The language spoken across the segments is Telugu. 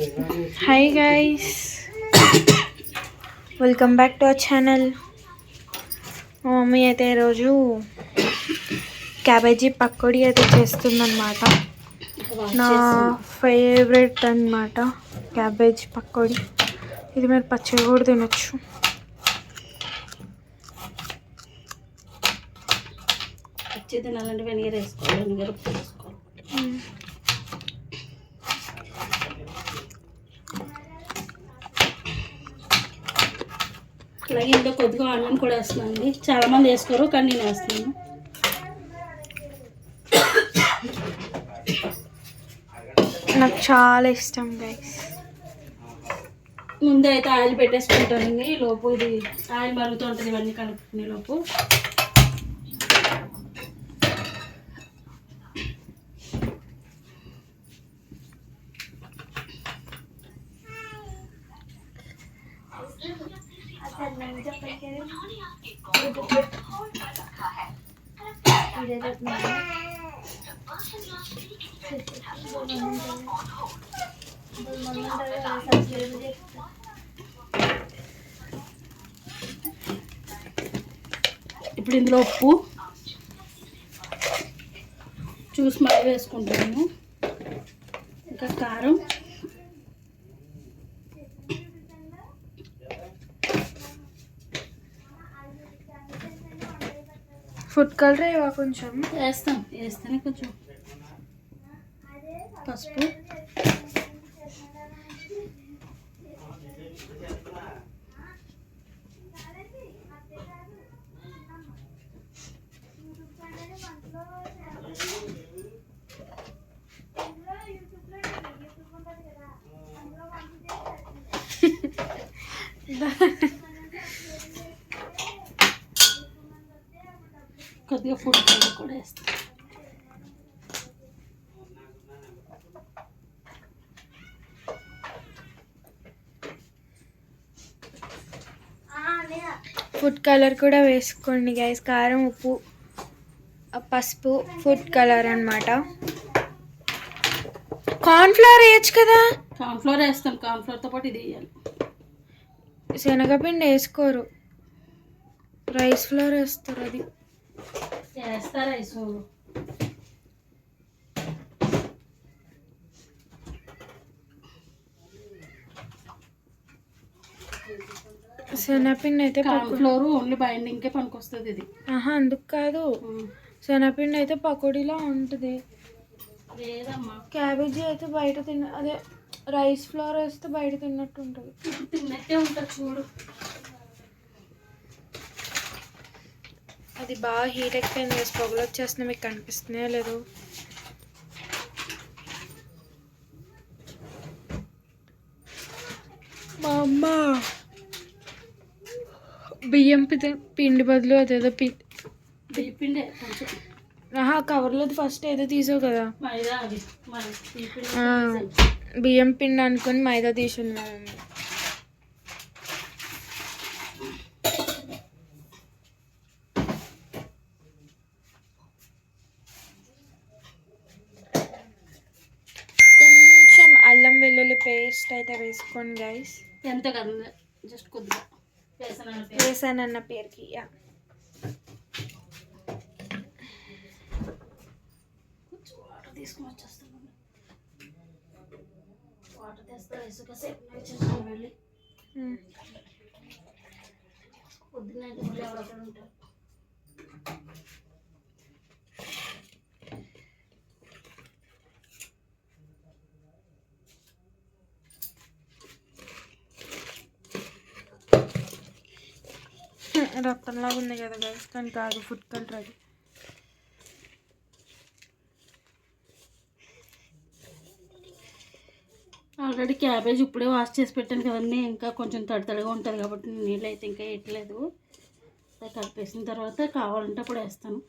Hi guys, welcome back to our channel. మా మమ్మీ అయితే ఈరోజు క్యాబేజీ పకోడీ అయితే చేస్తుందన్నమాట. నా ఫేవరెట్ అన్నమాట క్యాబేజీ పకోడీ. ఇది మీరు పచ్చిగా కూడా తినొచ్చు. పచ్చి తినాలంటే వెనిగర్ వేసుకోవాలి, వెనిగర్ ఉప్పు వేసుకోవాలి. అలాగే ఇంకా కొద్దిగా ఆనియన్ కూడా వేస్తున్నానండి. చాలామంది వేసుకోరు కానీ నేను వేస్తున్నాను. నాకు చాలా ఇష్టం గైస్. ముందే అయితే ఆయిల్ పెట్టేసుకుంటానండి. లోపు ఇది ఆయిల్ మరుగుతూ ఉంటుంది, ఇవన్నీ కలుపుకునే లోపు. ఇప్పుడు ఇందులో ఉప్పు చూసి మళ్ళీ వేసుకుంటాను. ఇంకా కారం, ఫుడ్ కలర్ ఇవా కొంచెం వేస్తానే కొంచెం పసుపు, కొద్దిగా ఫుడ్ కలర్ కూడా వేస్తాం. ఫుడ్ కలర్ కూడా వేసుకోండి గైస్. కారం, ఉప్పు, పసుపు, ఫుడ్ కలర్ అన్నమాట. కార్న్ఫ్లవర్ వేయచ్చు కదా. కార్న్ఫ్లవర్ వేస్తాను, కార్న్ఫ్లవర్తో పాటు ఇది వేయాలి. శనగపిండి వేసుకోరు, రైస్ ఫ్లోర్ వేస్తారు. అది వేస్తా రైస్. శనగపిండి అయితే కార్న్ఫ్లోర్ ఓన్లీ బైండింగ్కే పనికొస్తుంది ఇది. అందుకు కాదు, శనగపిండి అయితే పకోడీలా ఉంటుంది. లేదమ్మా, క్యాబేజీ అయితే బయట అదే రైస్ ఫ్లోర్ వేస్తే బయట తిన్నట్టు ఉంటుంది. తిన్నట్టే ఉంటుంది చూడు. అది బాగా హీట్ అయిపోయింది వేసి పొగలు వచ్చేస్తున్నాయి. మీకు కనిపిస్తున్నాయో లేదు. మా అమ్మ బియ్యం పిండి బదులు అదేదో పిండి కొంచెం కవర్లో ఫస్ట్ ఏదో తీసావు కదా, మైదా. అది బియ్యం పిండి అనుకొని మైదా తీసుకున్నాను. కొంచెం అల్లం వెల్లుల్లి పేస్ట్ అయితే వేసుకోండి గైస్. ఎంత కదా, జస్ట్ కొద్దిగా వేసానన్న పేరుకి. వాటర్ తీసుకుని వచ్చేస్తాను. వాటర్ తెస్తా వేసుక వెళ్ళి పొద్దున్న మళ్ళీ ఎవరక్కడ ఉంటారు. రక్తంలాగా ఉంది కదా గైస్, కానీ కాదు, ఫుడ్ కలర్ అది. ఆల్రెడీ క్యాబేజ్ ఇప్పుడే వాష్ చేసి పెట్టాను కదండి. ఇంకా కొంచెం తడితడిగా ఉంటుంది కాబట్టి నీళ్ళు అయితే ఇంకా వేయట్లేదు. కలిపేసిన తర్వాత కావాలంటే అప్పుడు వేస్తాను.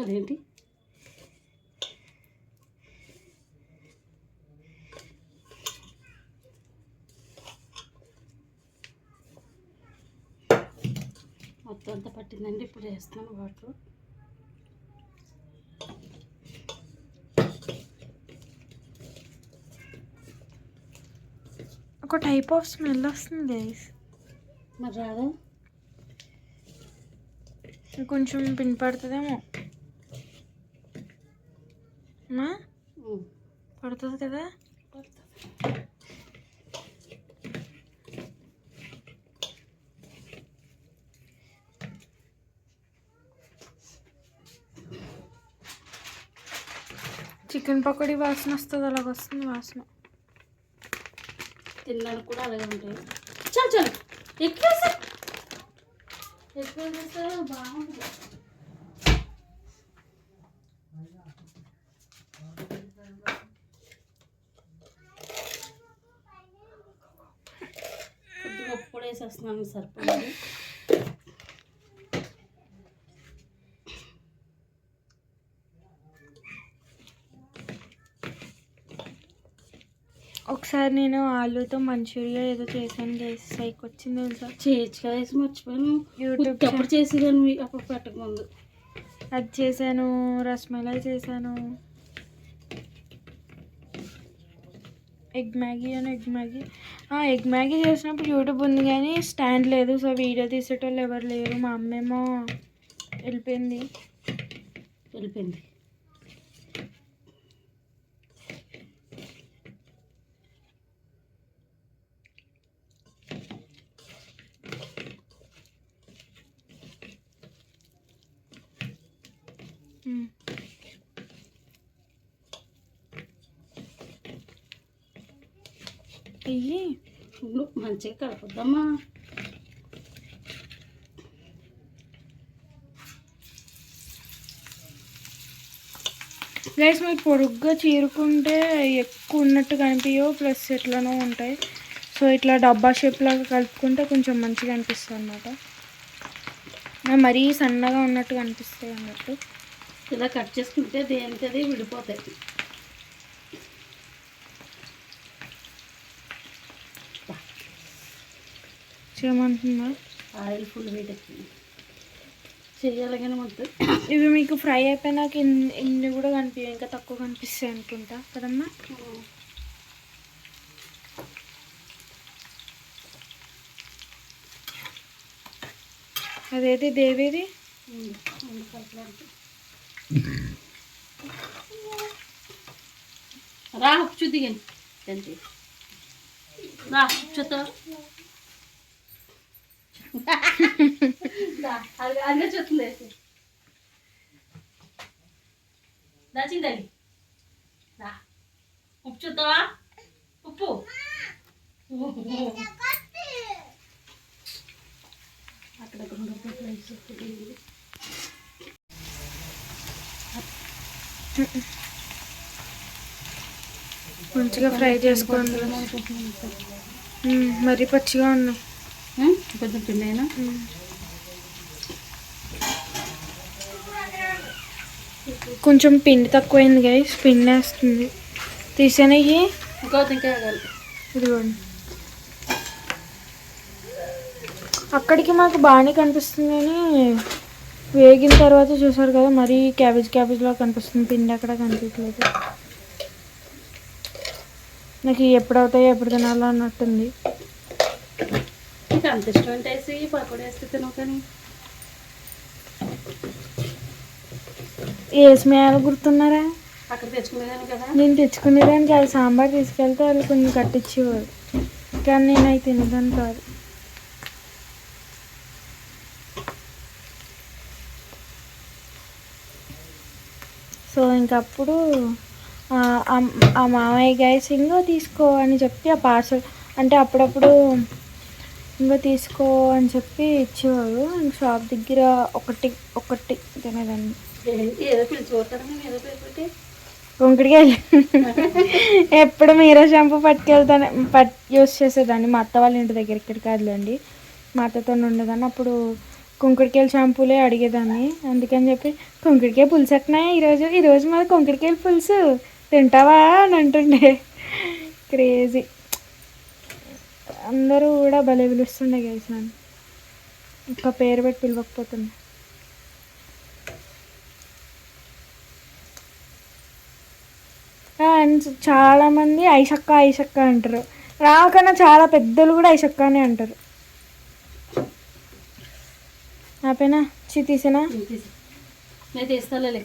అదేంటి మొత్తం అంతా పట్టిందండి. ఇప్పుడు వేస్తున్నాను వాటర్. ఒక టైప్ ఆఫ్ స్మెల్ వస్తుంది గైస్. మరి రాదా? కొంచెం పిండి పడుతుందేమో. పడుతుంది కదా. చికెన్ పకోడీ వాసన వస్తుంది, అలాగ వస్తుంది వాసన. తినడానికి కూడా అలాగే ఉంటాయి. చాలు చాలు, ఎక్కువ వేస్తారు బాగుంటుంది. కొద్దిగా ఉప్పు కూడా వేసేస్తున్నాను, సరిపోయింది. ఒకసారి నేను ఆలూతో మంచూరియా ఏదో చేశాను గైస్, సైకి వచ్చింది తెలుసా. చేయొచ్చు కదా, వేసి మర్చిపోయాను. యూట్యూబ్ అప్పుడు చేసేదాన్ని, అప్పుడు పెట్టకముందు. అది చేశాను, రస్మలై చేశాను, ఎగ్ మ్యాగీ చేసినప్పుడు యూట్యూబ్ ఉంది కానీ స్టాండ్ లేదు. సో వీడియో తీసేటోళ్ళు ఎవరు లేరు. మా అమ్మేమో వెళ్ళిపోయింది. ఇవి మంచిగా కలపొద్దమ్మా. గైస్ మీరు పొడుగ్గా చీరుకుంటే ఎక్కువ ఉన్నట్టు కనిపించవు, ప్లస్ ఎట్లనో ఉంటాయి. సో ఇట్లా డబ్బా షేప్ లాగా కలుపుకుంటే కొంచెం మంచిగా అనిపిస్తుంది అన్నమాట. మరీ సన్నగా ఉన్నట్టు కనిపిస్తాయి అన్నట్టు. ఇలా కట్ చేసుకుంటే దేనికి అది విడిపోతాయి. చేయమంటుందా? ఆయిల్ ఫుల్ వేట్ ఎక్కింది, చేయాలగానే ఉంటుంది. ఇవి మీకు ఫ్రై అయిపోయినాక ఇన్ని కూడా కనిపించాయి, ఇంకా తక్కువ కనిపిస్తాయి అనుకుంటా కదమ్మా. అదేది దేవేది రా ఉప్పు దిగండి, రా ఉప్పుతో అదే చూస్తుంది. దాచిందని ఉప్పు చూద్దావా? ఉప్పు అక్కడక్కడ మంచిగా ఫ్రై చేసుకోండి. మరీ పచ్చిగా ఉన్నాయి, కొంచెం తిన్నాయినా. కొంచెం పిండి తక్కువైంది గైస్, పిండి వేస్తుంది. తీసేనయ్యి ఇంకా వేయాలి. ఇదిగోండి, అక్కడికి మాకు బాగానే కనిపిస్తుంది కానీ వేగిన తర్వాత చూసారు కదా మరీ క్యాబేజ్లో కనిపిస్తుంది, పిండి అక్కడ కనిపించలేదు. నాకు ఎప్పుడు అవుతాయో ఎప్పుడు తినాలో అన్నట్టుంది. ఇంకా అంత ఇష్టం వేసి పకోడీ వేస్తే తినవు కానీ వేసిమేయాలి గుర్తున్నారా? అక్కడ తెచ్చుకునేదాన్ని కదా. నేను తెచ్చుకునేదానికి అది సాంబార్ తీసుకెళ్తే వాళ్ళు కొన్ని కట్టించేవారు, కానీ నేను అవి తినేదాన్ని కాదు. సో ఇంకప్పుడు ఆ మామయ్య గైస్ ఇంకో తీసుకో అని చెప్పి ఆ పార్సల్ అంటే అప్పుడప్పుడు ఇంకో తీసుకో అని చెప్పి ఇచ్చేవారు. షాప్ దగ్గర ఒకటి తినేదాన్ని. కుంకుడికాయలు ఎప్పుడు మీరో షాంపూ యూస్ చేసేదాన్ని. మా అత్త వాళ్ళ ఇంటి దగ్గర, ఇక్కడ కాదులేండి, మా అత్తతో ఉండేదాన్ని. అప్పుడు కుంకుడికాయల షాంపూలే అడిగేదాన్ని. అందుకని చెప్పి కుంకుడికాయ పులుసు ఎట్టినాయి ఈరోజు మాది కుంకుడికాయల పులుసు తింటావా అని అంటుండే. క్రేజీ. అందరూ కూడా భలే పిలుస్తుండే గైస్ నన్ను, ఒక్క పేరు పెట్టి పిలవకపోతుండే. చాలామంది ఐషక్క అంటారు. రామకన్నా చాలా పెద్దలు కూడా ఐసక్కానే అంటారు. ఆపేనా తీసేనా? నేను తీస్తాలే.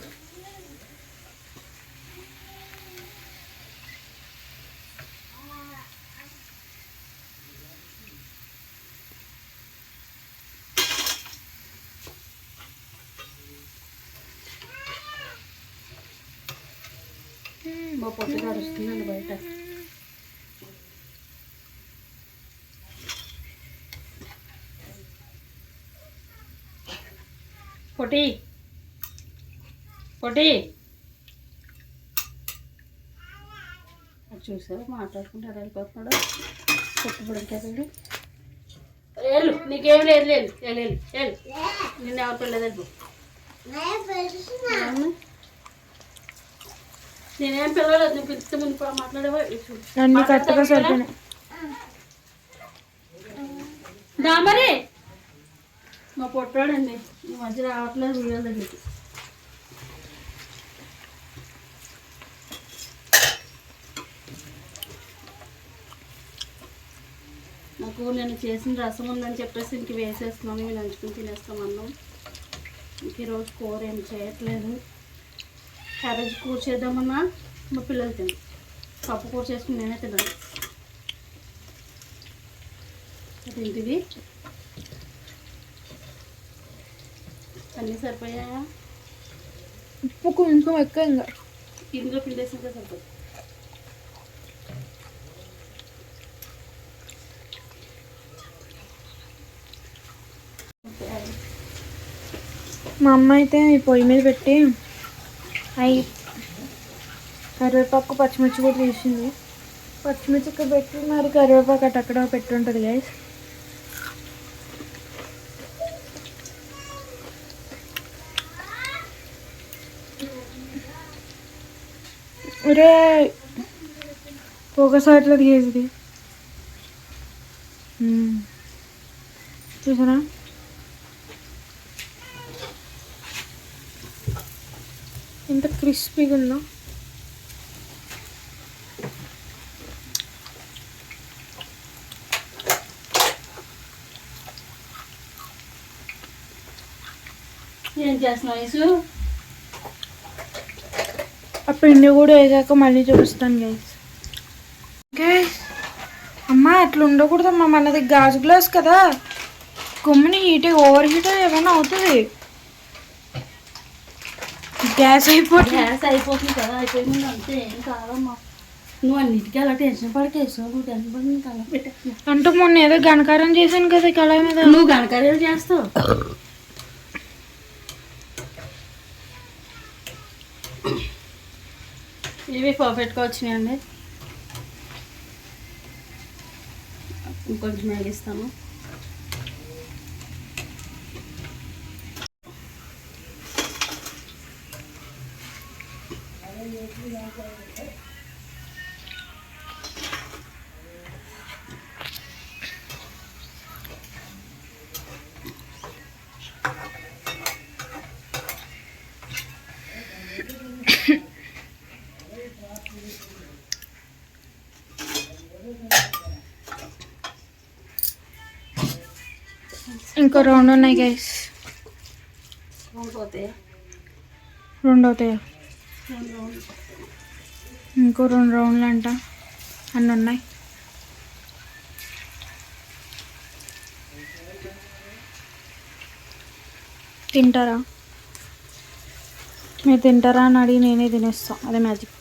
మా పొట్టు కరుస్తుందండి బయట. పొట్టి పొట్టి చూసారు మాట్లాడుకుంటారు వెళ్ళిపోతున్నాడు. పొట్టుపడికారు. వెళ్ళు, నీకేం లేదు లేదు వెళ్ళు వెళ్ళు. నిన్న ఎవరు పిల్లలేదు. నేనేం పిల్లలేదు. నువ్వు పిలిస్తే ముందు మాట్లాడేవా? అన్ని కరెక్ట్గా సరిపోయినాయి. దా మరి మా పొట్టాడండి ఈ మధ్య రావట్లేదు వీడియోల దగ్గరికి. నాకు నేను చేసిన రసం ఉందని చెప్పేసి ఇంక వేసేస్తున్నాను. మేము నంచుకుని తినేస్తాం అన్నం. ఇంక ఈరోజు కూర ఏం చేయట్లేదు. క్యాబేజ్ కూర చేద్దామన్నా మా పిల్లలు తిను. పప్పు కూర చేసుకుని నేనే తిన్నాను. ఏంటివి అన్నీ సరిపోయాయా? ఉప్పు కొంచెం ఎక్కువ ఇంకా ఇందులో పిండేసిందే సరిపోతుంది. మా అమ్మ అయితే ఈ పొయ్యి మీద పెట్టి అవి కరివేపాకు పచ్చిమిర్చి కూడా తీసింది. పచ్చిమిర్చి ఇక్కడ పెట్టి మరి కరివేపాకు అక్కడ పెట్టుంటుంది గైస్. ఒరే ఒకసారి తీసేది చూసారా? ఎంత క్రిస్పీగా ఉందో. ఏం చేస్తున్నావు యేసు? ఆ పిండి కూడా వేసాక మళ్ళీ చూపిస్తాను గైస్. గైస్ అమ్మ అట్లా ఉండకూడదమ్మా, మనది గాజు గ్లాస్ కదా, కొమ్ముని ఓవర్ హీట్ ఏమైనా అవుతుంది. గ్యాస్ అయిపోతుంది కదా, అయిపోయింది అంతే. ఏం కాదమ్మా, నువ్వు అన్నిటికీ అలా టెన్షన్ పడకేసావు. నువ్వు టెన్షన్ పడి నీకు అలా పెట్టా అంటే మొన్న ఏదో ఘనకారం చేశాను కదా కళాయి మీద. నువ్వు ఘనకార్యాలు చేస్తావు. ఇవి పర్ఫెక్ట్గా వచ్చినాయండి. ఇంకొంచెం వేగిస్తాను. ఇంకో 2 ఉన్నాయి గైస్. 2 అవుతాయా? ఇంకో 2 రౌండ్లు అంట. అన్నీ ఉన్నాయి. తింటారా? మీరు తింటారా అని అడిగి నేనే తినేస్తాను. అదే మ్యాజిక్.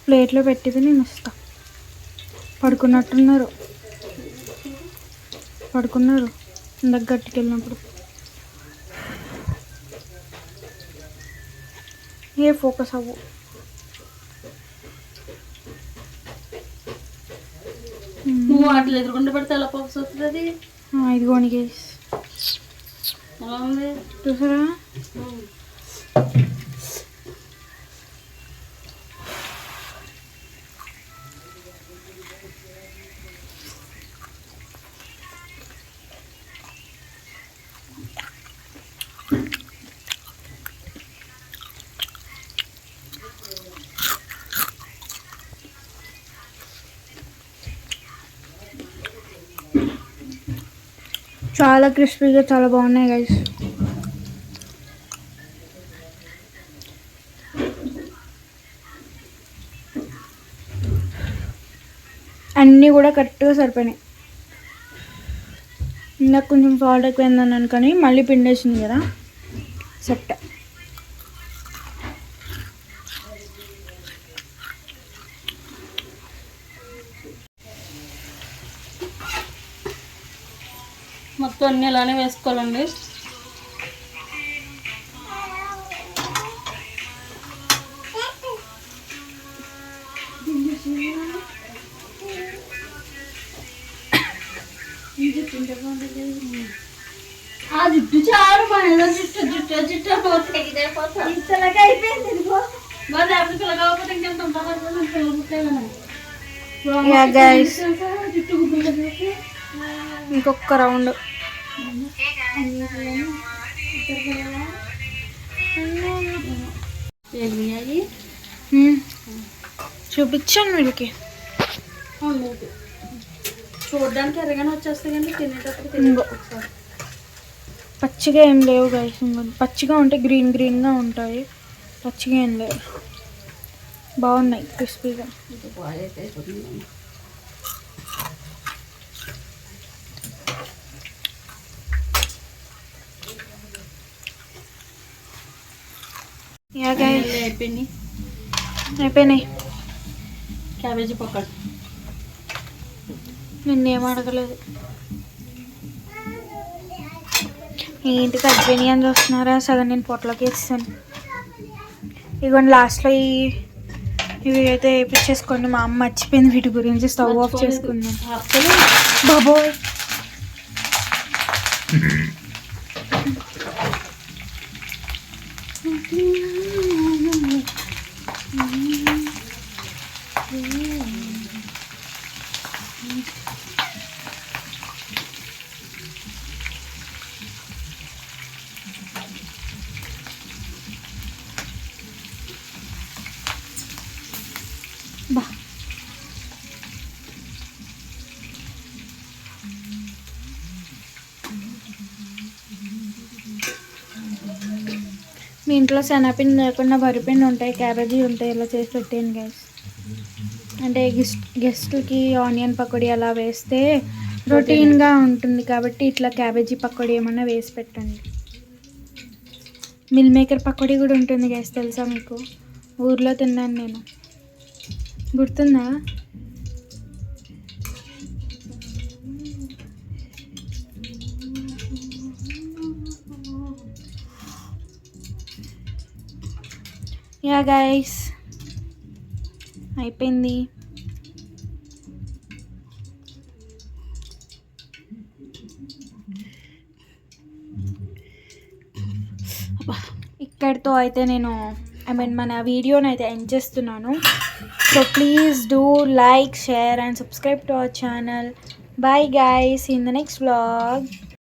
ప్లేట్లో పెట్టిది నేను ఇస్తా. పడుకున్నారు ఇందాక గట్టికి వెళ్ళినప్పుడు. ఏ ఫోకస్ అవ్వు. నువ్వు వాటిలో ఎదురుకుండా పెడితే ఎలా ఫోకస్ అవుతుంది? ఇదిగోని గైస్ ఎలా ఉంది చూసారా? చాలా క్రిస్పీగా చాలా బాగున్నాయి గైస్. అన్నీ కూడా కరెక్ట్గా సరిపోయినాయి. ఇందాక కొంచెం సాల్ట్ ఎక్కువైందన్నాను కానీ మళ్ళీ పిండేసింది కదా, సెట్. మొత్తం అన్నీ ఇలానే వేసుకోవాలండి. ఆ జుట్టు చాలు మన జుట్టు జుట్టు జుట్టు ఇంతలాగా అయిపోయింది. మరి అప్పుడు పిల్ల కాకపోతే ఇంకెంత జుట్టు ఇంకొక రౌండ్. చూపించాను వీళ్ళకి. చూడడానికి ఎరగానే వచ్చేస్తాయి కానీ తినేటప్పుడు పచ్చిగా ఏం లేవు గైస్. పచ్చిగా ఉంటే గ్రీన్ గ్రీన్గా ఉంటాయి, పచ్చిగా ఏం లేవు. బాగున్నాయి క్రిస్పీగా. అయిపోయినాయి. క్యాబేజీ పకోడీ నిన్నేం అడగలేదు. ఏంటి కట్టిపోయి అని చూస్తున్నారా? సగం నేను పొట్లోకి వేస్తాను. ఇదిగోండి లాస్ట్లో ఇవి అయితే వేయించేసుకోండి. మా అమ్మ మర్చిపోయింది వీటి గురించి. స్టవ్ ఆఫ్ చేసుకున్నాను బాబోయ్. బా మీ ఇంట్లో శనగపిండి లేకుండా వరిపిండి ఉంటాయి, క్యాబేజీ ఉంటాయి, ఇలా చేసి పెట్టేయండి గైస్. అంటే గెస్ట్లకి ఆనియన్ పకోడీ అలా వేస్తే రొటీన్గా ఉంటుంది కాబట్టి ఇట్లా క్యాబేజీ పకోడీ ఏమన్నా వేసి పెట్టండి. మిల్ మేకర్ పకోడీ కూడా ఉంటుంది గైస్, తెలుసా మీకు? ఊర్లో తిన్నాను నేను, గుర్తుందా? యా గైస్ అయిపోయింది. ఇక్కడితో అయితే నేను మన వీడియోని అయితే ఎండ్ చేస్తున్నాను. So please do like, share and subscribe to our channel. Bye guys, in the next vlog.